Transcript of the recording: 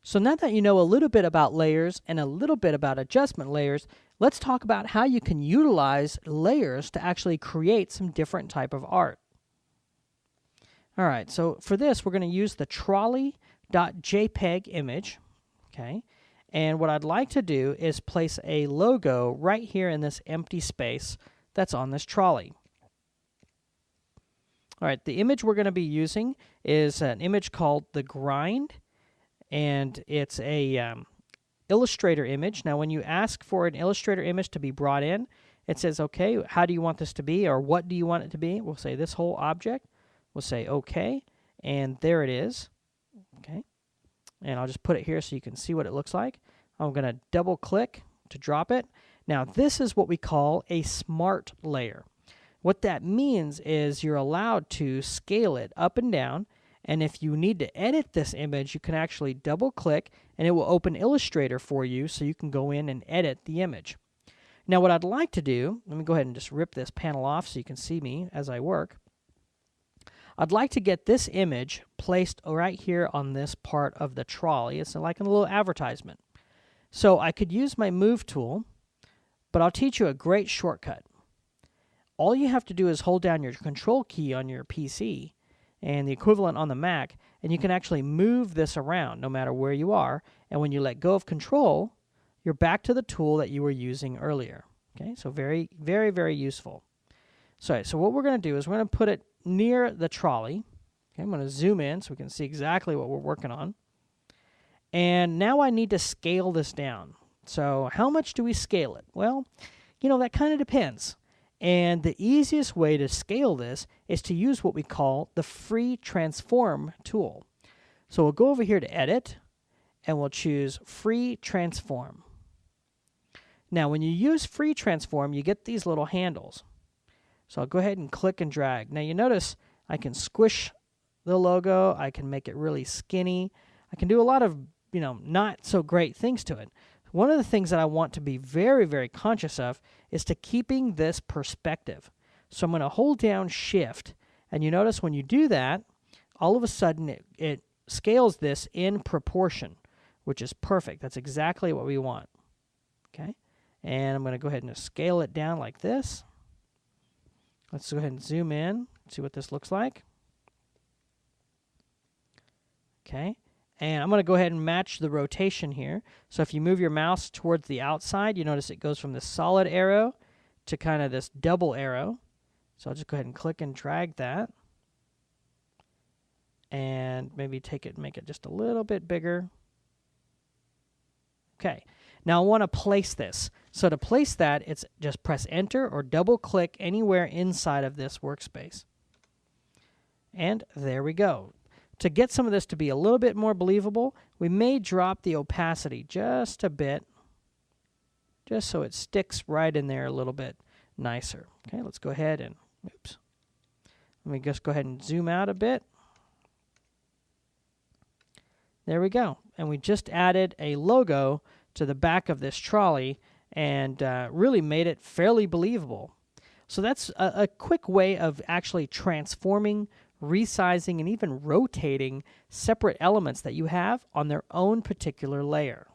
So now that you know a little bit about layers and a little bit about adjustment layers, let's talk about how you can utilize layers to actually create some different type of art. All right, so for this, we're going to use the trolley.jpg image, okay? And what I'd like to do is place a logo right here in this empty space that's on this trolley. All right, the image we're going to be using is an image called The Grind, and it's a Illustrator image. Now, when you ask for an Illustrator image to be brought in, it says, okay, how do you want this to be, or what do you want it to be? We'll say this whole object. We'll say okay, and there it is. Okay, and I'll just put it here so you can see what it looks like. I'm going to double click to drop it. Now, this is what we call a smart layer. What that means is you're allowed to scale it up and down, and if you need to edit this image, you can actually double click and it will open Illustrator for you so you can go in and edit the image. Now, what I'd like to do, let me go ahead and just rip this panel off so you can see me as I work. I'd like to get this image placed right here on this part of the trolley. It's like a little advertisement. So I could use my Move tool, but I'll teach you a great shortcut. All you have to do is hold down your Control key on your PC and the equivalent on the Mac, and you can actually move this around no matter where you are. And when you let go of Control, you're back to the tool that you were using earlier. Okay, so very, very, very useful. So what we're going to do is we're going to put it near the trolley. Okay, I'm going to zoom in so we can see exactly what we're working on. And now I need to scale this down. So how much do we scale it? Well, you know, that kind of depends. And the easiest way to scale this is to use what we call the free transform tool. So we'll go over here to edit and we'll choose free transform. Now when you use free transform, you get these little handles. So I'll go ahead and click and drag. Now you notice I can squish the logo, I can make it really skinny, I can do a lot of, you know, not so great things to it. One of the things that I want to be very, very conscious of is to keeping this perspective. So I'm going to hold down Shift, and you notice when you do that, all of a sudden it scales this in proportion, which is perfect. That's exactly what we want. Okay, and I'm going to go ahead and scale it down like this. Let's go ahead and zoom in, see what this looks like. Okay. And I'm going to go ahead and match the rotation here. So if you move your mouse towards the outside, you notice it goes from this solid arrow to kind of this double arrow. So I'll just go ahead and click and drag that. And maybe take it and make it just a little bit bigger. Okay. Now I want to place this. So to place that, it's just press Enter or double click anywhere inside of this workspace. And there we go. To get some of this to be a little bit more believable, we may drop the opacity just a bit, just so it sticks right in there a little bit nicer. Okay, let's go ahead and, oops. Let me just go ahead and zoom out a bit. There we go. And we just added a logo to the back of this trolley and really made it fairly believable. So that's a quick way of actually transforming, resizing, and even rotating separate elements that you have on their own particular layer.